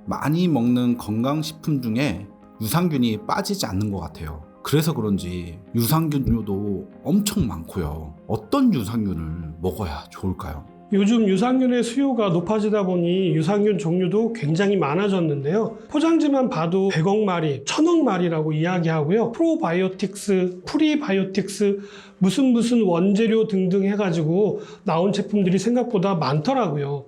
많이 먹는 건강식품 중에 유산균이 빠지지 않는 것 같아요. 그래서 그런지 유산균류도 엄청 많고요. 어떤 유산균을 먹어야 좋을까요? 요즘 유산균의 수요가 높아지다 보니 유산균 종류도 굉장히 많아졌는데요. 포장지만 봐도 100억 마리, 1000억 마리라고 이야기하고요. 프로바이오틱스, 프리바이오틱스, 무슨 원재료 등등 해가지고 나온 제품들이 생각보다 많더라고요.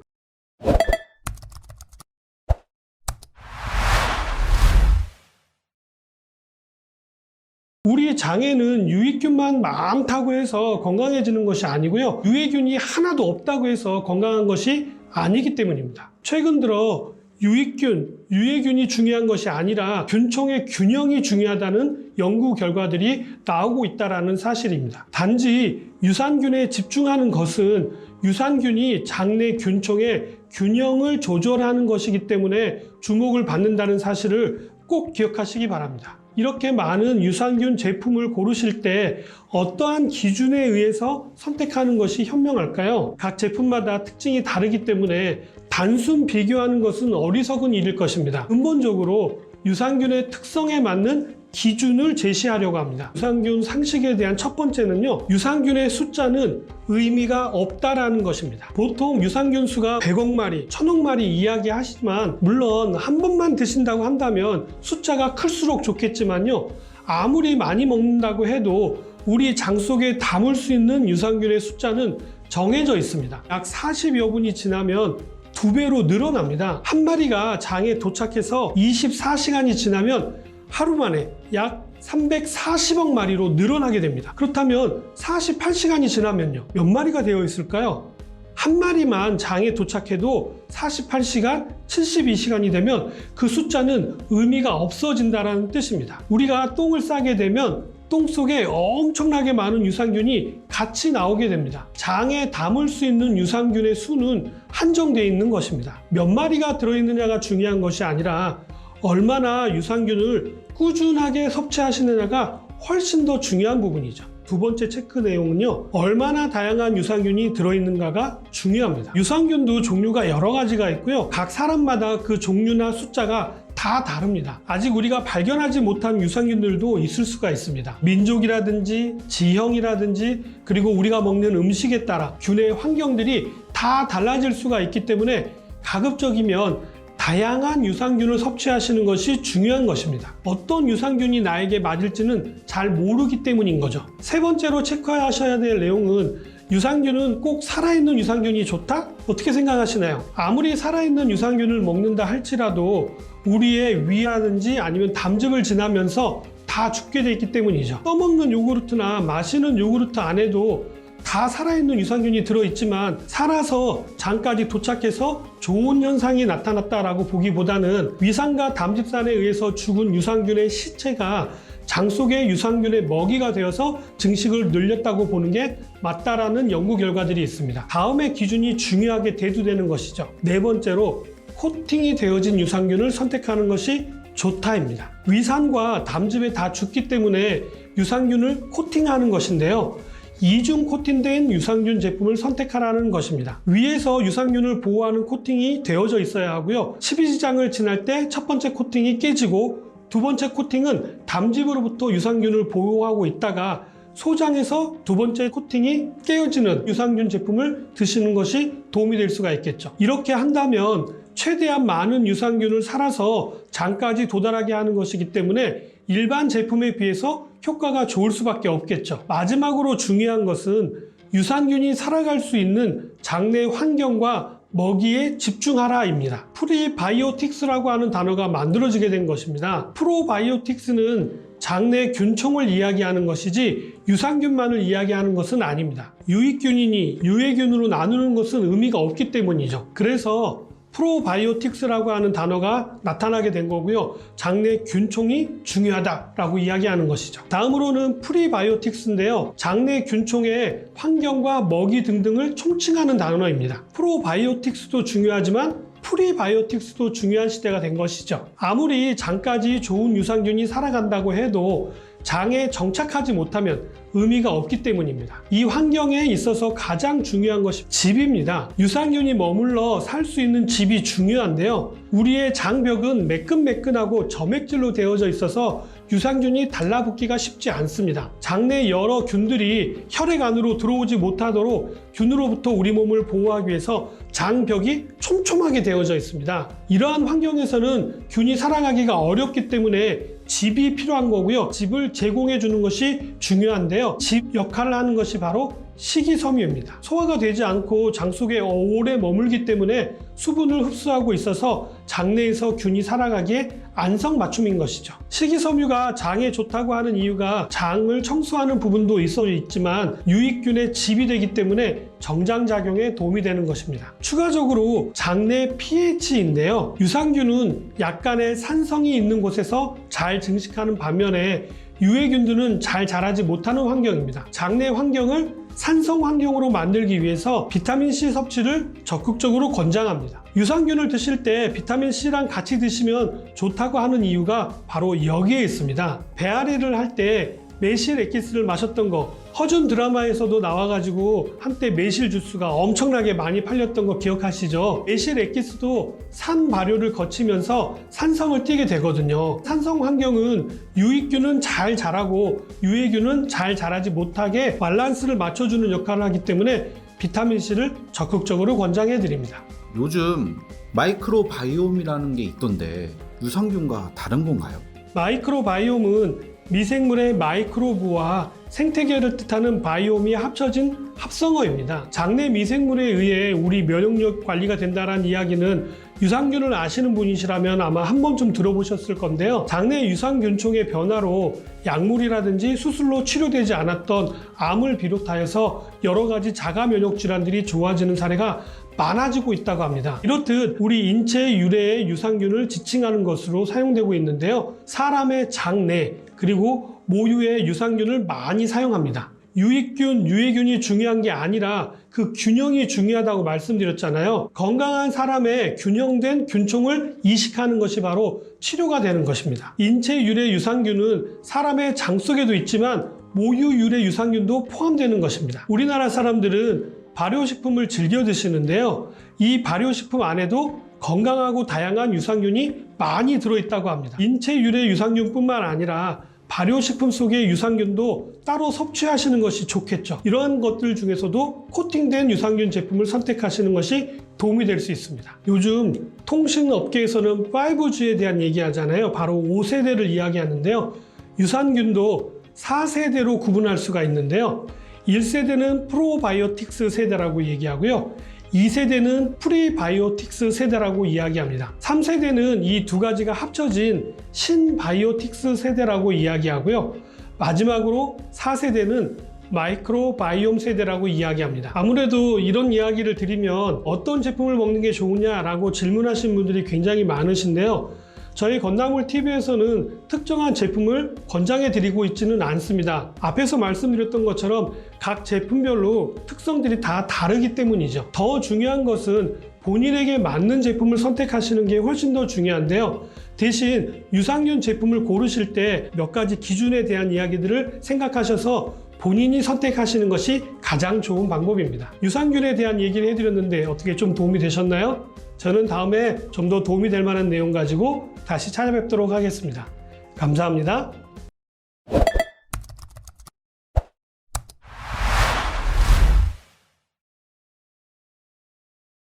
우리 장에는 유익균만 많다고 해서 건강해지는 것이 아니고요. 유해균이 하나도 없다고 해서 건강한 것이 아니기 때문입니다. 최근 들어 유익균, 유해균이 중요한 것이 아니라 균총의 균형이 중요하다는 연구 결과들이 나오고 있다는 사실입니다. 단지 유산균에 집중하는 것은 유산균이 장내 균총의 균형을 조절하는 것이기 때문에 주목을 받는다는 사실을 꼭 기억하시기 바랍니다. 이렇게 많은 유산균 제품을 고르실 때 어떠한 기준에 의해서 선택하는 것이 현명할까요? 각 제품마다 특징이 다르기 때문에 단순 비교하는 것은 어리석은 일일 것입니다. 근본적으로 유산균의 특성에 맞는 기준을 제시하려고 합니다. 유산균 상식에 대한 첫 번째는요, 유산균의 숫자는 의미가 없다라는 것입니다. 보통 유산균 수가 100억 마리, 1000억 마리 이야기하시지만 물론 한 번만 드신다고 한다면 숫자가 클수록 좋겠지만요, 아무리 많이 먹는다고 해도 우리 장 속에 담을 수 있는 유산균의 숫자는 정해져 있습니다. 약 40여 분이 지나면 2배로 늘어납니다. 한 마리가 장에 도착해서 24시간이 지나면 하루 만에 약 340억 마리로 늘어나게 됩니다. 그렇다면 48시간이 지나면요, 몇 마리가 되어 있을까요? 한 마리만 장에 도착해도 48시간, 72시간이 되면 그 숫자는 의미가 없어진다는 뜻입니다. 우리가 똥을 싸게 되면 똥 속에 엄청나게 많은 유산균이 같이 나오게 됩니다. 장에 담을 수 있는 유산균의 수는 한정되어 있는 것입니다. 몇 마리가 들어있느냐가 중요한 것이 아니라 얼마나 유산균을 꾸준하게 섭취하시느냐가 훨씬 더 중요한 부분이죠. 두 번째 체크 내용은요, 얼마나 다양한 유산균이 들어있는가가 중요합니다. 유산균도 종류가 여러 가지가 있고요. 각 사람마다 그 종류나 숫자가 다 다릅니다. 아직 우리가 발견하지 못한 유산균들도 있을 수가 있습니다. 민족이라든지 지형이라든지 그리고 우리가 먹는 음식에 따라 균의 환경들이 다 달라질 수가 있기 때문에 가급적이면 다양한 유산균을 섭취하시는 것이 중요한 것입니다. 어떤 유산균이 나에게 맞을지는 잘 모르기 때문인 거죠. 세 번째로 체크하셔야 될 내용은 유산균은 꼭 살아있는 유산균이 좋다? 어떻게 생각하시나요? 아무리 살아있는 유산균을 먹는다 할지라도 우리의 위라든지 아니면 담즙을 지나면서 다 죽게 돼 있기 때문이죠. 떠먹는 요구르트나 마시는 요구르트 안에도 다 살아있는 유산균이 들어있지만 살아서 장까지 도착해서 좋은 현상이 나타났다라고 보기보다는 위산과 담즙산에 의해서 죽은 유산균의 시체가 장 속의 유산균의 먹이가 되어서 증식을 늘렸다고 보는 게 맞다라는 연구 결과들이 있습니다. 다음의 기준이 중요하게 대두되는 것이죠. 네 번째로 코팅이 되어진 유산균을 선택하는 것이 좋다입니다. 위산과 담즙에 다 죽기 때문에 유산균을 코팅하는 것인데요, 이중 코팅된 유산균 제품을 선택하라는 것입니다. 위에서 유산균을 보호하는 코팅이 되어져 있어야 하고요, 12지장을 지날 때 첫 번째 코팅이 깨지고 두 번째 코팅은 담즙으로부터 유산균을 보호하고 있다가 소장에서 두 번째 코팅이 깨어지는 유산균 제품을 드시는 것이 도움이 될 수가 있겠죠. 이렇게 한다면 최대한 많은 유산균을 살아서 장까지 도달하게 하는 것이기 때문에 일반 제품에 비해서 효과가 좋을 수밖에 없겠죠. 마지막으로 중요한 것은 유산균이 살아갈 수 있는 장내 환경과 먹이에 집중하라입니다. 프리바이오틱스라고 하는 단어가 만들어지게 된 것입니다. 프로바이오틱스는 장내 균총을 이야기하는 것이지 유산균만을 이야기하는 것은 아닙니다. 유익균이니 유해균으로 나누는 것은 의미가 없기 때문이죠. 그래서 프로바이오틱스라고 하는 단어가 나타나게 된 거고요, 장내 균총이 중요하다라고 이야기하는 것이죠. 다음으로는 프리바이오틱스인데요, 장내 균총의 환경과 먹이 등등을 총칭하는 단어입니다. 프로바이오틱스도 중요하지만 프리바이오틱스도 중요한 시대가 된 것이죠. 아무리 장까지 좋은 유산균이 살아간다고 해도 장에 정착하지 못하면 의미가 없기 때문입니다. 이 환경에 있어서 가장 중요한 것이 집입니다. 유산균이 머물러 살 수 있는 집이 중요한데요. 우리의 장벽은 매끈매끈하고 점액질로 되어져 있어서 유산균이 달라붙기가 쉽지 않습니다. 장내 여러 균들이 혈액 안으로 들어오지 못하도록 균으로부터 우리 몸을 보호하기 위해서 장벽이 촘촘하게 되어져 있습니다. 이러한 환경에서는 균이 살아가기가 어렵기 때문에 집이 필요한 거고요. 집을 제공해 주는 것이 중요한데요. 집 역할을 하는 것이 바로 식이섬유입니다. 소화가 되지 않고 장 속에 오래 머물기 때문에 수분을 흡수하고 있어서 장내에서 균이 살아가기에 안성맞춤인 것이죠. 식이섬유가 장에 좋다고 하는 이유가 장을 청소하는 부분도 있지만 유익균의 집이 되기 때문에 정장작용에 도움이 되는 것입니다. 추가적으로 장내 pH인데요. 유산균은 약간의 산성이 있는 곳에서 잘 증식하는 반면에 유해균들은 잘 자라지 못하는 환경입니다. 장내 환경을 산성 환경으로 만들기 위해서 비타민C 섭취를 적극적으로 권장합니다. 유산균을 드실 때 비타민C랑 같이 드시면 좋다고 하는 이유가 바로 여기에 있습니다. 배앓이를 할 때 매실 액기스를 마셨던 거, 허준 드라마에서도 나와가지고 한때 매실 주스가 엄청나게 많이 팔렸던 거 기억하시죠? 매실 액기스도 산 발효를 거치면서 산성을 띠게 되거든요. 산성 환경은 유익균은 잘 자라고 유해균은 잘 자라지 못하게 밸런스를 맞춰주는 역할을 하기 때문에 비타민C를 적극적으로 권장해 드립니다. 요즘 마이크로바이옴이라는 게 있던데 유산균과 다른 건가요? 마이크로바이옴은 미생물의 마이크로브와 생태계를 뜻하는 바이옴이 합쳐진 합성어입니다. 장내 미생물에 의해 우리 면역력 관리가 된다는 이야기는 유산균을 아시는 분이시라면 아마 한 번쯤 들어보셨을 건데요. 장내 유산균총의 변화로 약물이라든지 수술로 치료되지 않았던 암을 비롯하여서 여러 가지 자가 면역 질환들이 좋아지는 사례가 많아지고 있다고 합니다. 이렇듯 우리 인체 유래의 유산균을 지칭하는 것으로 사용되고 있는데요. 사람의 장내 그리고 모유의 유산균을 많이 사용합니다. 유익균, 유해균이 중요한 게 아니라 그 균형이 중요하다고 말씀드렸잖아요. 건강한 사람의 균형된 균총을 이식하는 것이 바로 치료가 되는 것입니다. 인체 유래 유산균은 사람의 장 속에도 있지만 모유 유래 유산균도 포함되는 것입니다. 우리나라 사람들은 발효식품을 즐겨 드시는데요. 이 발효식품 안에도 건강하고 다양한 유산균이 많이 들어있다고 합니다. 인체 유래 유산균뿐만 아니라 발효식품 속의 유산균도 따로 섭취하시는 것이 좋겠죠. 이러한 것들 중에서도 코팅된 유산균 제품을 선택하시는 것이 도움이 될 수 있습니다. 요즘 통신업계에서는 5G에 대한 얘기하잖아요. 바로 5세대를 이야기하는데요. 유산균도 4세대로 구분할 수가 있는데요. 1세대는 프로바이오틱스 세대라고 얘기하고요. 2세대는 프리바이오틱스 세대라고 이야기합니다. 3세대는 이 두 가지가 합쳐진 신바이오틱스 세대라고 이야기하고요. 마지막으로 4세대는 마이크로바이옴 세대라고 이야기합니다. 아무래도 이런 이야기를 드리면 어떤 제품을 먹는 게 좋으냐라고 질문하시는 분들이 굉장히 많으신데요. 저희 건강물TV에서는 특정한 제품을 권장해 드리고 있지는 않습니다. 앞에서 말씀드렸던 것처럼 각 제품별로 특성들이 다 다르기 때문이죠. 더 중요한 것은 본인에게 맞는 제품을 선택하시는 게 훨씬 더 중요한데요. 대신 유산균 제품을 고르실 때 몇 가지 기준에 대한 이야기들을 생각하셔서 본인이 선택하시는 것이 가장 좋은 방법입니다. 유산균에 대한 얘기를 해드렸는데 어떻게 좀 도움이 되셨나요? 저는 다음에 좀 더 도움이 될 만한 내용 가지고 다시 찾아뵙도록 하겠습니다. 감사합니다.